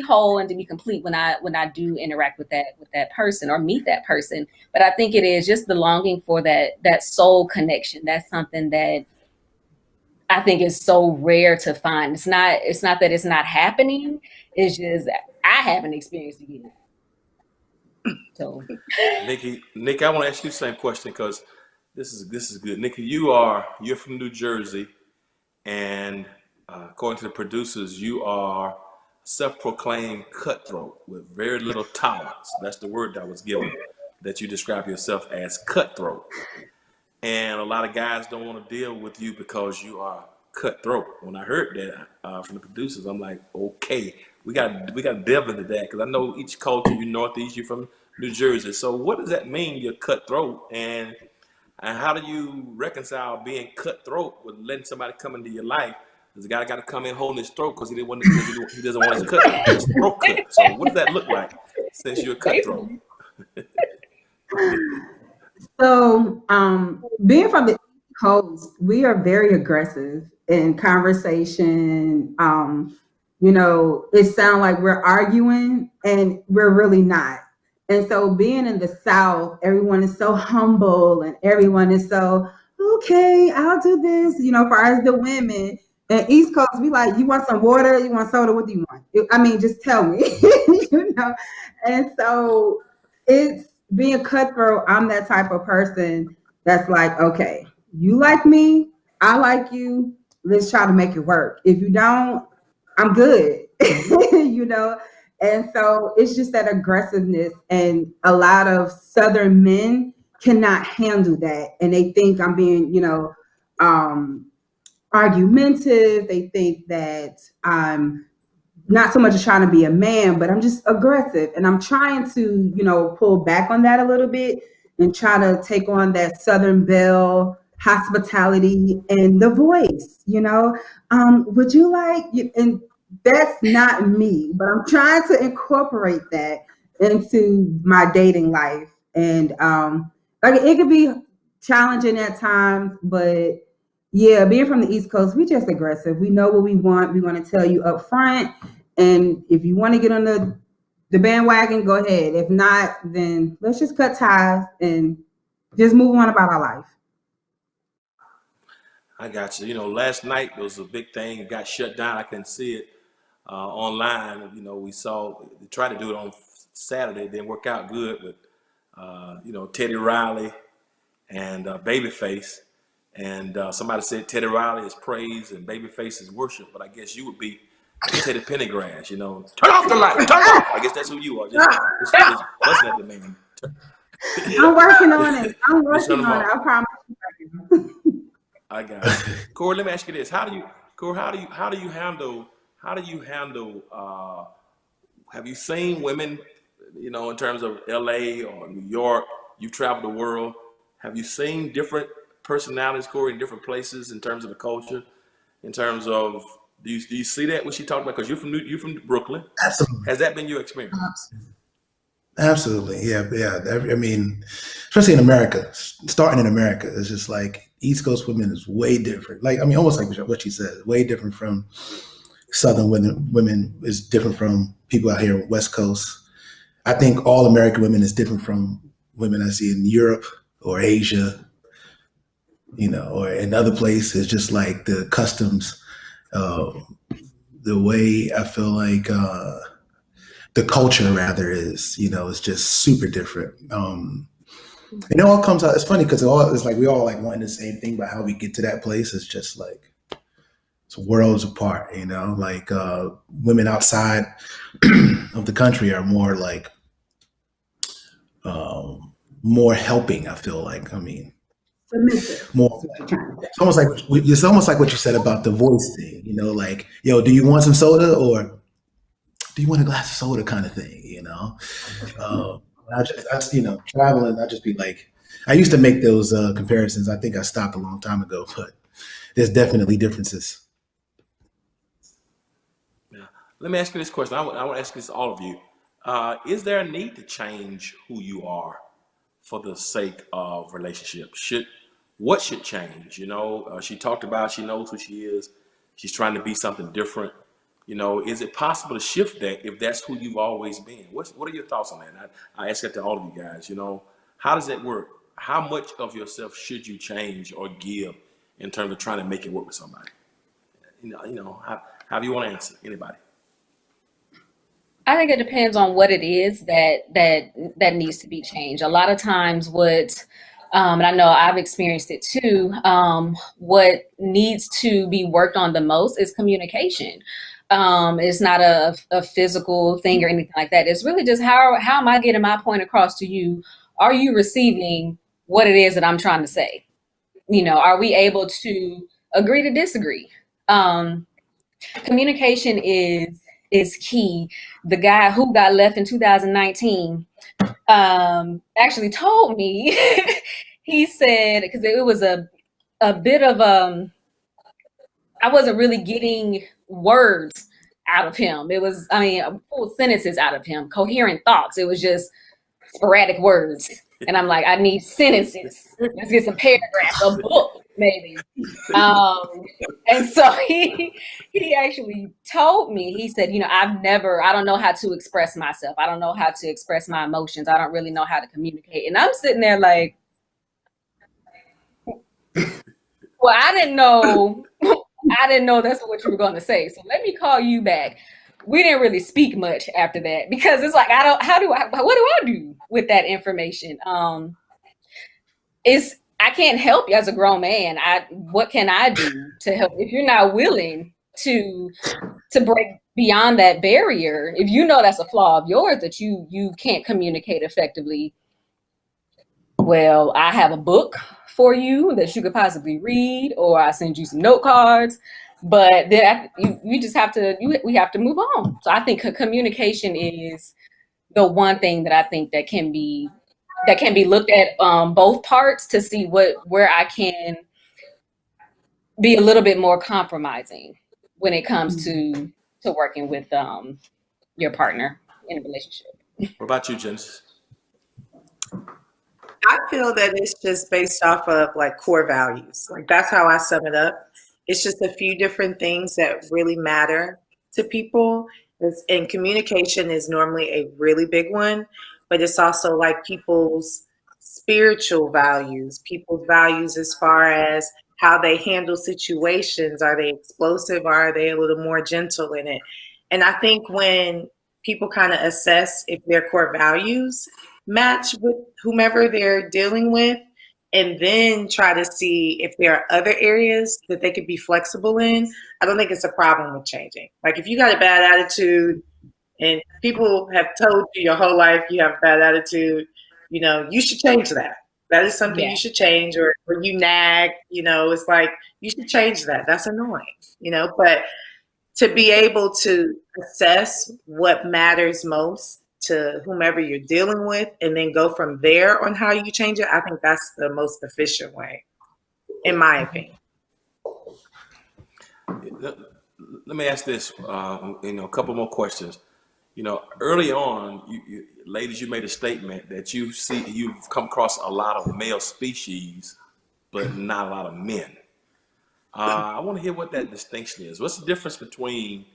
Speaker 2: whole and to be complete when I do interact with that person or meet that person. But I think it is just the longing for that soul connection. That's something that I think is so rare to find. It's not that it's not happening. It's just I haven't experienced it yet. So,
Speaker 1: Nikki, I want to ask you the same question, because this is good. Nikki, you're from New Jersey, and according to the producers, you are self-proclaimed cutthroat with very little tolerance. That's the word that was given, that you describe yourself as cutthroat. And a lot of guys don't want to deal with you because you are cutthroat. When I heard that from the producers, I'm like, okay, we got to delve into that, because I know each culture. You Northeast, you're from New Jersey. So what does that mean, you're cutthroat? And And how do you reconcile being cutthroat with letting somebody come into your life? Because the guy got to come in holding his throat because he doesn't want his throat cut. So what does that look like since you're a cutthroat?
Speaker 3: So, being from the East Coast, we are very aggressive in conversation. It sounds like we're arguing, and we're really not. And so, being in the South, everyone is so humble, and everyone is so okay. I'll do this. For us, the women. And East Coast, we like, you want some water? You want soda? What do you want? I mean, just tell me. And so it's being cutthroat. I'm that type of person that's like, okay, you like me, I like you, let's try to make it work. If you don't, I'm good. And so it's just that aggressiveness, and a lot of Southern men cannot handle that, and they think I'm being argumentative. They think that I'm not so much as trying to be a man, but I'm just aggressive. And I'm trying to, pull back on that a little bit and try to take on that Southern belle hospitality and the voice, would you like, and that's not me, but I'm trying to incorporate that into my dating life. And it could be challenging at times, but yeah, being from the East Coast, we're just aggressive. We know what we want. We want to tell you up front. And if you want to get on the bandwagon, go ahead. If not, then let's just cut ties and just move on about our life.
Speaker 1: I got you. Last night there was a big thing. It got shut down. I couldn't see it online. We tried to do it on Saturday. It didn't work out good with, Teddy Riley and Babyface. And somebody said Teddy Riley is praise and Babyface is worship. But I guess you would be Teddy Pendergrass, turn off the light, turn off. I guess that's who you are. Just busting at the man.
Speaker 3: I'm working on it. I promise you.
Speaker 1: I got it. Cory, let me ask you this: How do you handle? Have you seen women, in terms of L.A. or New York? You've traveled the world. Have you seen different personalities, Cory, in different places in terms of the culture? In terms of, do you see that when she talked about? Because you're from Brooklyn.
Speaker 5: Absolutely.
Speaker 1: Has that been your experience?
Speaker 5: Absolutely. Yeah. I mean, especially in America, starting in America, it's just like East Coast women is way different. Like, I mean, almost like what she said, way different from Southern women is different from people out here West Coast. I think all American women is different from women I see in Europe or Asia, or in other places. Just like the customs, the way I feel like the culture rather is, is just super different. It all comes out. It's funny because it's like we all like wanting the same thing, but how we get to that place is just like it's worlds apart. Like women outside of the country are more like more helping. I feel like. I mean, more. It's almost like what you said about the voice thing. Like, yo, do you want some soda or do you want a glass of soda kind of thing, I just traveling, I just be like, I used to make those comparisons. I think I stopped a long time ago, but there's definitely differences.
Speaker 1: Yeah. Let me ask you this question. I want to ask this to all of you. Is there a need to change who you are for the sake of relationships? What should change? She talked about she knows who she is. She's trying to be something different. Is it possible to shift that if that's who you've always been? What are your thoughts on that? I ask that to all of you guys. How does that work? How much of yourself should you change or give in terms of trying to make it work with somebody? How do you want to answer? Anybody?
Speaker 2: I think it depends on what it is that needs to be changed. A lot of times and I know I've experienced it too, what needs to be worked on the most is communication. It's not a physical thing or anything like that. It's really just how am I getting my point across to you? Are you receiving what it is that I'm trying to say? Are we able to agree to disagree? Communication is key. The guy who got left in 2019 actually told me he said, because it was a bit of I wasn't really getting words out of him. It was, I mean, full sentences out of him, coherent thoughts. It was just sporadic words. And I'm like, I need sentences. Let's get some paragraphs, a book, maybe. And so he actually told me, he said, you know, I don't know how to express myself. I don't know how to express my emotions. I don't really know how to communicate. And I'm sitting there like, well, I didn't know that's what you were going to say. So let me call you back. We didn't really speak much after that because it's like, what do I do with that information? I can't help you as a grown man. What can I do to help if you're not willing to break beyond that barrier? If you know that's a flaw of yours that you can't communicate effectively, well, I have a book for you that you could possibly read, or I send you some note cards. But then we have to move on. So I think communication is the one thing that I think that can be looked at both parts to see where I can be a little bit more compromising when it comes to working with your partner in a relationship.
Speaker 1: What about you, Genesis?
Speaker 4: I feel that it's just based off of like core values. Like that's how I sum it up. It's just a few different things that really matter to people. And communication is normally a really big one, but it's also like people's spiritual values, people's values as far as how they handle situations. Are they explosive or are they a little more gentle in it? And I think when people kind of assess if their core values match with whomever they're dealing with, and then try to see if there are other areas that they could be flexible in, I don't think it's a problem with changing. Like if you got a bad attitude and people have told you your whole life you have a bad attitude, you know, you should change that. That is something you should change. Or you nag, you know, it's like, you should change that. That's annoying, you know, but to be able to assess what matters most to whomever you're dealing with and then go from there on how you change it, I think that's the most efficient way, in my opinion.
Speaker 1: Let me ask this, a couple more questions. You know, early on, you ladies, you made a statement that you've come across a lot of male species, but not a lot of men. I want to hear what that distinction is. What's the difference between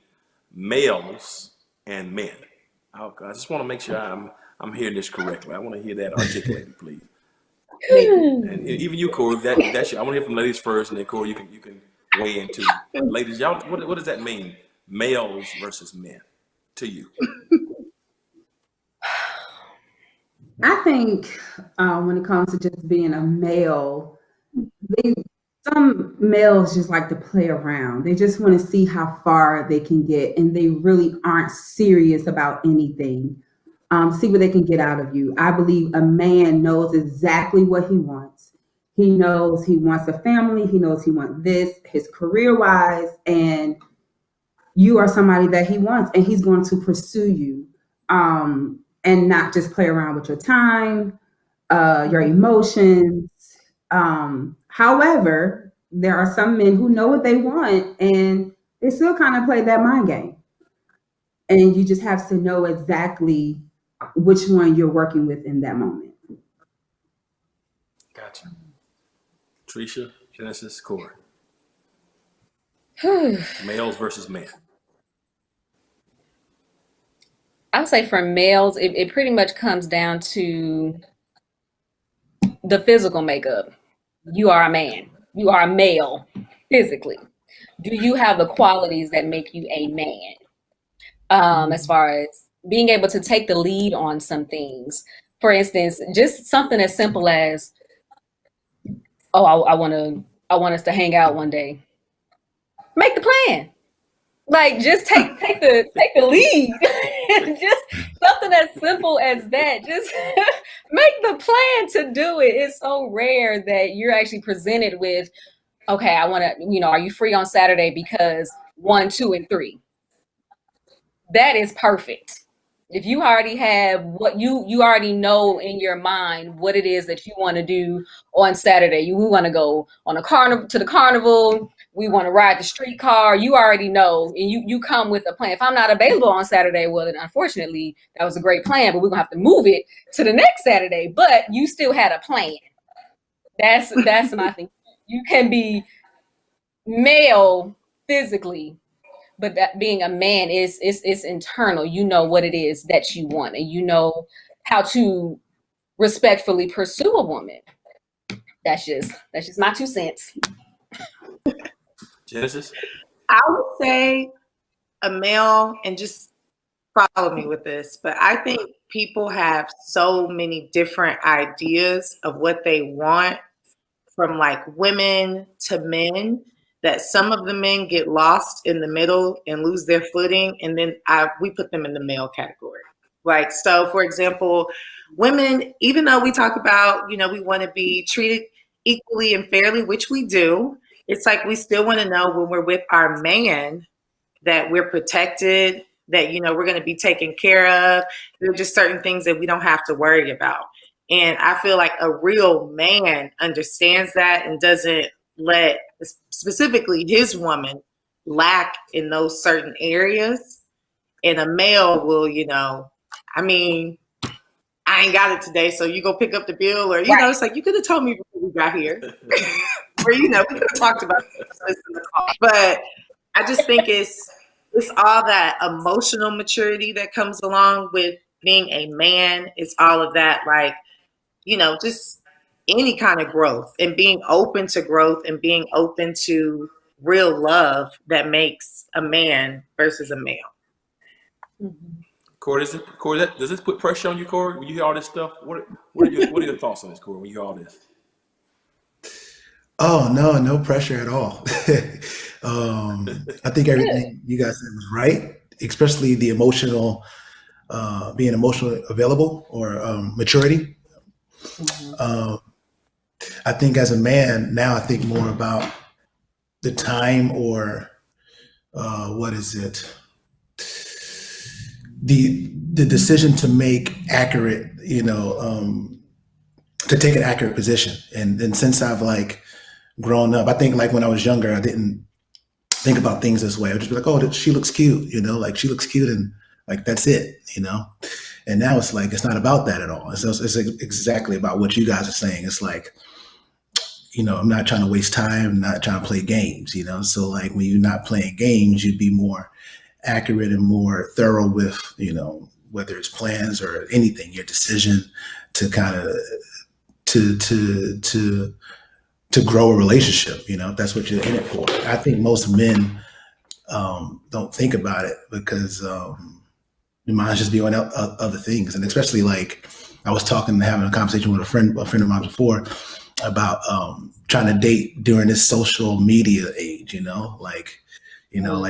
Speaker 1: males and men? I just want to make sure I'm hearing this correctly. I want to hear that articulated, please. And even you, Cory, that's I want to hear from ladies first, and then Cory, you can weigh in too. Ladies, y'all, what does that mean? Males versus men to you?
Speaker 3: I think when it comes to just being a male, some males just like to play around. They just want to see how far they can get, and they really aren't serious about anything. See what they can get out of you. I believe a man knows exactly what he wants. He knows he wants a family. He knows he wants this, his career-wise, and you are somebody that he wants, and he's going to pursue you, and not just play around with your time, your emotions. However, there are some men who know what they want and they still kind of play that mind game. And you just have to know exactly which one you're working with in that moment.
Speaker 1: Gotcha. Tricia, Genesis, Cory. Males versus men.
Speaker 2: I would say for males, it pretty much comes down to the physical makeup. You are a man. You are a male physically. Do you have the qualities that make you a man? As far as being able to take the lead on some things. For instance, just something as simple as, oh, I want us to hang out one day. Make the plan. Like just take the lead. Just something as simple as that. Just make the plan to do it. It's so rare that you're actually presented with, okay, I want to, are you free on Saturday because 1, 2, and 3? That is perfect. If you already have what you already know in your mind what it is that you want to do on Saturday. We want to go on a carnival to the carnival. We want to ride the streetcar. You already know, and you come with a plan. If I'm not available on Saturday, well, then unfortunately, that was a great plan, but we're gonna have to move it to the next Saturday. But you still had a plan. That's my thing. You can be male physically, but that being a man is internal. You know what it is that you want, and you know how to respectfully pursue a woman. That's just my 2 cents.
Speaker 1: Genesis?
Speaker 4: I would say a male, and just follow me with this, but I think people have so many different ideas of what they want from like women to men that some of the men get lost in the middle and lose their footing, and then we put them in the male category. Like, so for example, women, even though we talk about, you know, we want to be treated equally and fairly, which we do, it's like we still want to know when we're with our man that we're protected, that, you know, we're going to be taken care of. There are just certain things that we don't have to worry about. And I feel like a real man understands that and doesn't let specifically his woman lack in those certain areas. And a male will, you know, I mean, I ain't got it today, so you go pick up the bill, or, you know, it's like, you could have told me before we got here. Or, you know, we could have talked about this in the car. But I just think it's all that emotional maturity that comes along with being a man. It's all of that, like, you know, just any kind of growth and being open to growth and being open to real love that makes a man versus a male.
Speaker 2: Mm-hmm.
Speaker 1: Cory, does this put pressure on you, Cory? When you hear all this stuff, what are your thoughts on this, Cory, when you hear all this?
Speaker 5: Oh, no pressure at all. I think everything you guys said was right, especially the emotional, being emotionally available, or maturity.
Speaker 2: Mm-hmm.
Speaker 5: I think as a man now, I think more about the time, or what is it? The decision to make accurate, you know, to take an accurate position. And since I've like grown up, I think like when I was younger, I didn't think about things this way. I would just be like, oh, she looks cute, you know, like she looks cute, and like that's it, you know. And now it's like it's not about that at all. It's exactly about what you guys are saying. It's like, you know, I'm not trying to waste time, I'm not trying to play games, you know. So like when you're not playing games, you'd be more accurate and more thorough with, you know, whether it's plans or anything, your decision to kind of to grow a relationship, you know, if that's what you're in it for. I think most men don't think about it because your mind's just be on other things. And especially like I was having a conversation with a friend of mine before about trying to date during this social media age, you know, like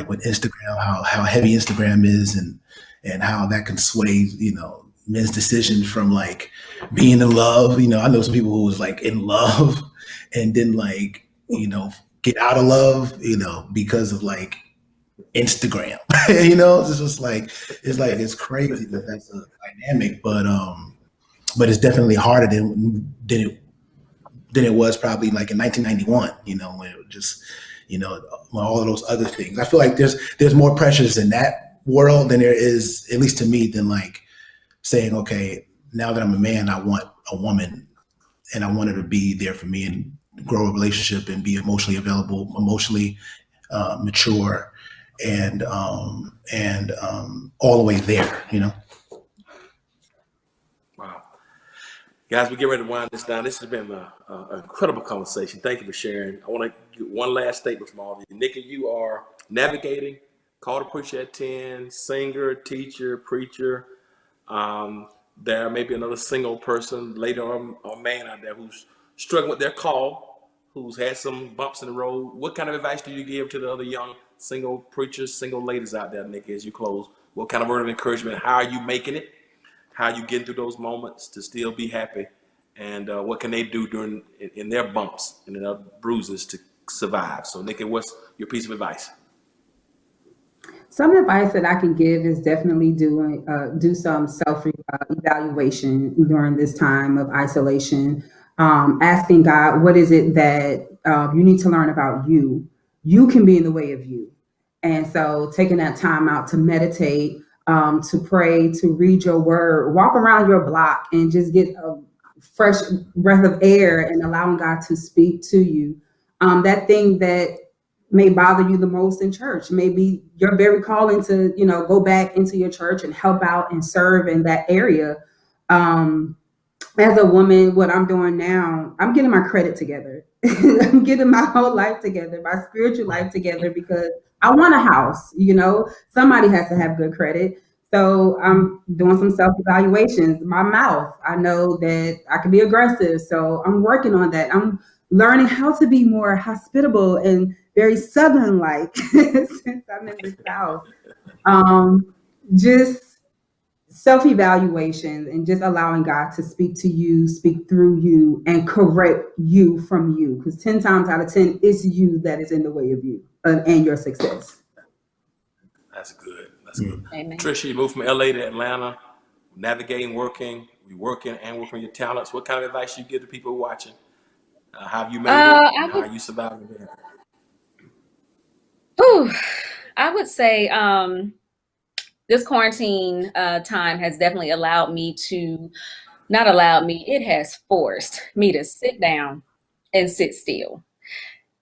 Speaker 5: with Instagram, how heavy Instagram is, and how that can sway, you know, men's decisions from like being in love. You know, I know some people who was like in love and then like, you know, get out of love, you know, because of like Instagram. You know, it's just like it's crazy that that's a dynamic, but it's definitely harder than it was probably like in 1991, you know, when it was just, you know, all of those other things. I feel like there's more pressures in that world than there is, at least to me, than like saying, okay, now that I'm a man, I want a woman, and I want her to be there for me and grow a relationship and be emotionally available, emotionally mature, and all the way there, you know.
Speaker 1: Wow. Guys, we get ready to wind this down. This has been an incredible conversation. Thank you for sharing. I want to get one last statement from all of you. Nikki, you are navigating, called to preacher at 10, singer, teacher, preacher. There may be another single person, lady or man out there who's struggling with their call, who's had some bumps in the road. What kind of advice do you give to the other young single preachers, single ladies out there, Nikki, as you close? What kind of word of encouragement? How are you making it? How you getting through those moments to still be happy, and what can they do in their bumps and in their bruises to survive? So, Nikki, what's your piece of advice?
Speaker 3: Some advice that I can give is definitely do some self evaluation during this time of isolation. Asking God, what is it that you need to learn about you? You can be in the way of you, and so taking that time out to meditate, to pray, to read your word, walk around your block, and just get a fresh breath of air and allowing God to speak to you. That thing that may bother you the most in church. Maybe your very calling to, go back into your church and help out and serve in that area. As a woman, what I'm doing now, I'm getting my credit together. I'm getting my whole life together, my spiritual life together, because I want a house, somebody has to have good credit. So I'm doing some self-evaluations. My mouth, I know that I can be aggressive. So I'm working on that. I'm learning how to be more hospitable and very Southern-like since I'm in the South. Just self-evaluation and just allowing God to speak to you, speak through you, and correct you from you. Because 10 times out of 10, it's you that is in the way of you and your success.
Speaker 1: That's good. That's good.
Speaker 2: Amen.
Speaker 1: Tricia, you moved from LA to Atlanta, navigating, working on your talents. What kind of advice you give to people watching? How have you made it? And how are you surviving there?
Speaker 2: I would say this quarantine time has definitely it has forced me to sit down and sit still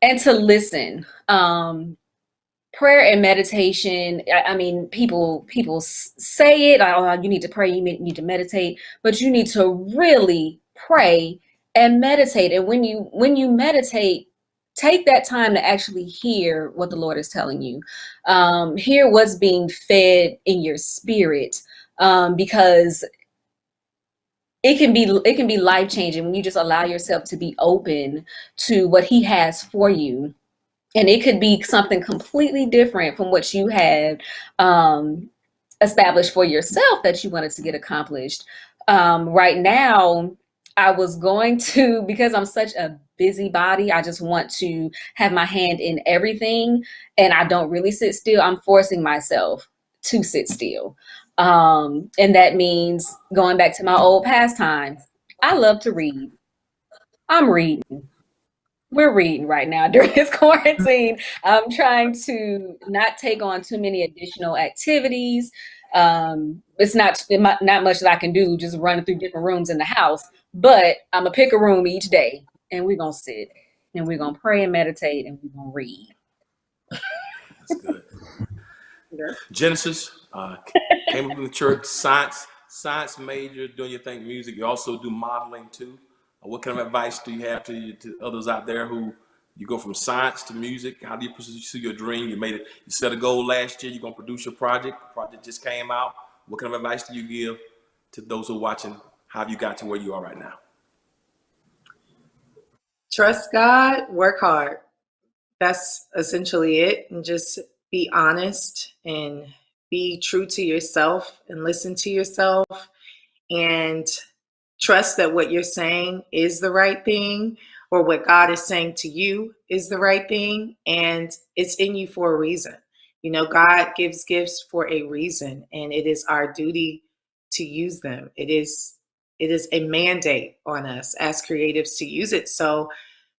Speaker 2: and to listen. Prayer and meditation, I mean, people say it, oh, you need to pray, you need to meditate, but you need to really pray and meditate. And when you meditate, take that time to actually hear what the Lord is telling you. Hear what's being fed in your spirit, because it can be life-changing when you just allow yourself to be open to what He has for you. And it could be something completely different from what you had established for yourself that you wanted to get accomplished. Right now, I was going to, because I'm such a busybody, I just want to have my hand in everything, and I don't really sit still. I'm forcing myself to sit still. And that means going back to my old pastimes. I love to read. I'm reading. We're reading right now during this quarantine. I'm trying to not take on too many additional activities. It's not much that I can do, just running through different rooms in the house, but I'm gonna pick a room each day and we're gonna sit and we're gonna pray and meditate and we're gonna read.
Speaker 1: That's good. Genesis, came up in the church, science major, doing your thing, music. You also do modeling too. What kind of advice do you have to others out there who you go from science to music? How do you pursue your dream? You made it. You set a goal last year. You're gonna produce your project. The project just came out. What kind of advice do you give to those who are watching? How have you got to where you are right now?
Speaker 4: Trust God, work hard. That's essentially it. And just be honest and be true to yourself and listen to yourself and trust that what you're saying is the right thing, or what God is saying to you is the right thing, and it's in you for a reason. God gives gifts for a reason, and it is our duty to use them. It is a mandate on us as creatives to use it. So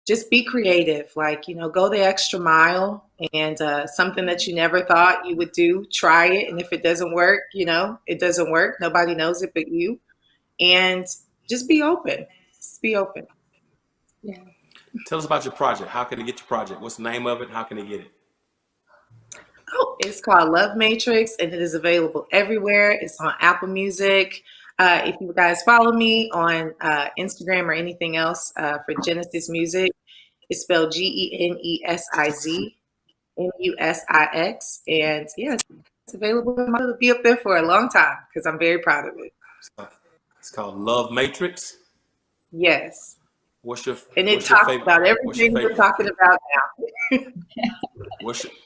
Speaker 4: just be creative, go the extra mile, and something that you never thought you would do, try it. And if it doesn't work, it doesn't work. Nobody knows it but you. And just be open. Just be open.
Speaker 2: Yeah.
Speaker 1: Tell us about your project. How can they get your project? What's the name of it? How can they get it?
Speaker 4: Oh, it's called Love Matrix, and it is available everywhere. It's on Apple Music. If you guys follow me on Instagram or anything else for Genesis Music, it's spelled GenesisMusix. And yeah, it's available. It'll be up there for a long time because I'm very proud of it.
Speaker 1: It's called Love Matrix.
Speaker 4: Yes.
Speaker 1: What's your
Speaker 4: favorite? About everything we're talking about now.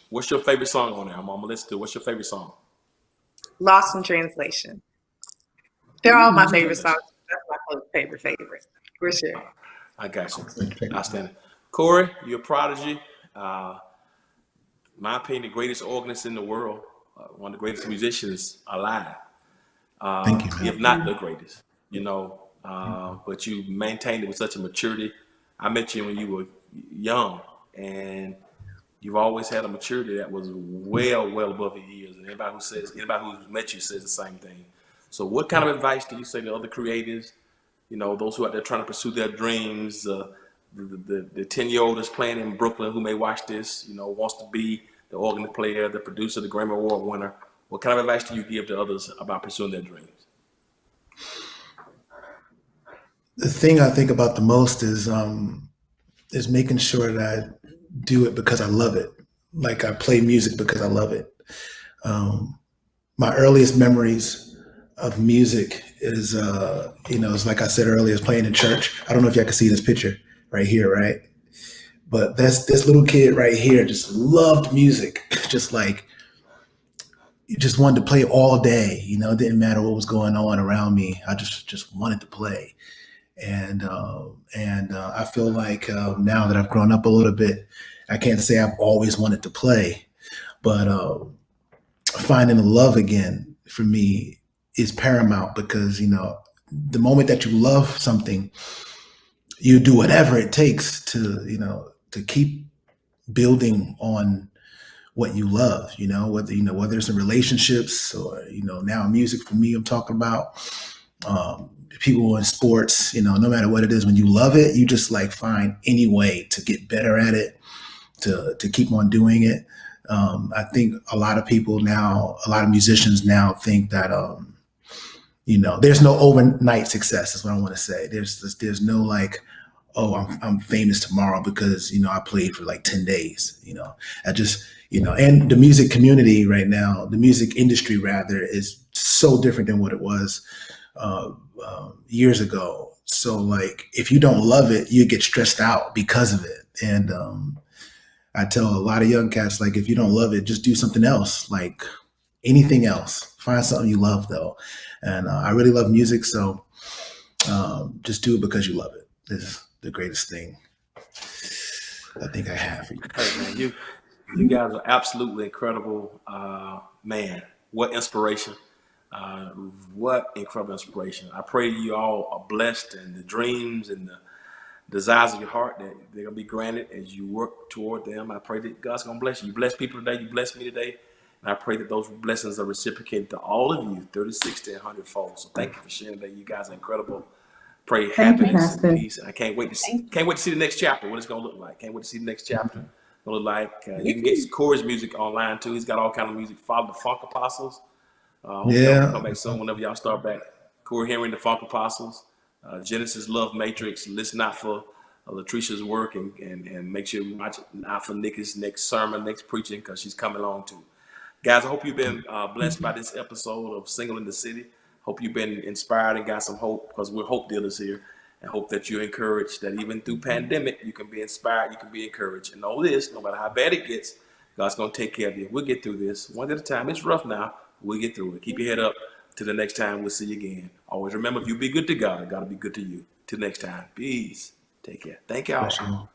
Speaker 1: What's your favorite song on there? I'm gonna listen to. What's your favorite song?
Speaker 4: Lost in Translation. They're all my favorite songs. That's my favorite for sure.
Speaker 1: I got you. Outstanding. Cory, you're a prodigy. My opinion, the greatest organist in the world. one of the greatest musicians alive,
Speaker 5: Thank you, man.
Speaker 1: if not the greatest, but you maintained it with such a maturity. I met you when you were young, and you've always had a maturity that was well above your years. And anybody who's met you says the same thing. So what kind of advice do you say to other creatives, those who are out there trying to pursue their dreams, the 10-year-old that's playing in Brooklyn who may watch this, wants to be the organ player, the producer, the Grammy Award winner. What kind of advice do you give to others about pursuing their dreams?
Speaker 5: The thing I think about the most is making sure that I do it because I love it. Like I play music because I love it. My earliest memories of music is, it's like I said earlier, is playing in church. I don't know if y'all can see this picture right here, right? But this little kid right here just loved music, just wanted to play all day. It didn't matter what was going on around me. I just wanted to play. And I feel like now that I've grown up a little bit, I can't say I've always wanted to play, but finding the love again for me is paramount, because the moment that you love something, you do whatever it takes to keep building on what you love. Whether it's in relationships or now music. For me, I'm talking about people in sports. No matter what it is, when you love it, you just find any way to get better at it, to keep on doing it. I think a lot of musicians now think that there's no overnight success, is what I want to say. There's no I'm famous tomorrow because I played for 10 days. I just and the music community right now, the music industry rather, is so different than what it was years ago. So if you don't love it, you get stressed out because of it. And I tell a lot of young cats, if you don't love it, just do something else, anything else. Find something you love though. And I really love music, so just do it because you love it. This is the greatest thing I think I have for you.
Speaker 1: Hey man, you guys are absolutely incredible. Man, what inspiration. What incredible inspiration. I pray you all are blessed, and the dreams and the desires of your heart, that they're going to be granted as you work toward them. I pray that God's going to bless you. You bless people today. You bless me today. And I pray that those blessings are reciprocated to all of you, 30, 60, and 100 fold. So thank you for sharing that. You guys are incredible. Pray happiness and peace. And I can't wait to see the next chapter, what it's going to look like. Can't wait to see the next chapter. It's going to look like. You can get Cory's music online too. He's got all kind of music. Follow the Funk Apostles. Hope y'all come back soon whenever y'all start back. Cory Henry and the Funk Apostles. Genesis Love Matrix. Listen out for Latricia's work, and make sure you watch out for Nikki's next sermon, next preaching, because she's coming along too. Guys, I hope you've been blessed by this episode of Single in the City. Hope you've been inspired and got some hope, because we're hope dealers here, and hope that you're encouraged, that even through pandemic, you can be inspired, you can be encouraged. And know this, no matter how bad it gets, God's going to take care of you. We'll get through this one at a time. It's rough now. We'll get through it. Keep your head up. Till the next time, we'll see you again. Always remember, if you be good to God, God will be good to you. Till next time, peace. Take care. Thank y'all.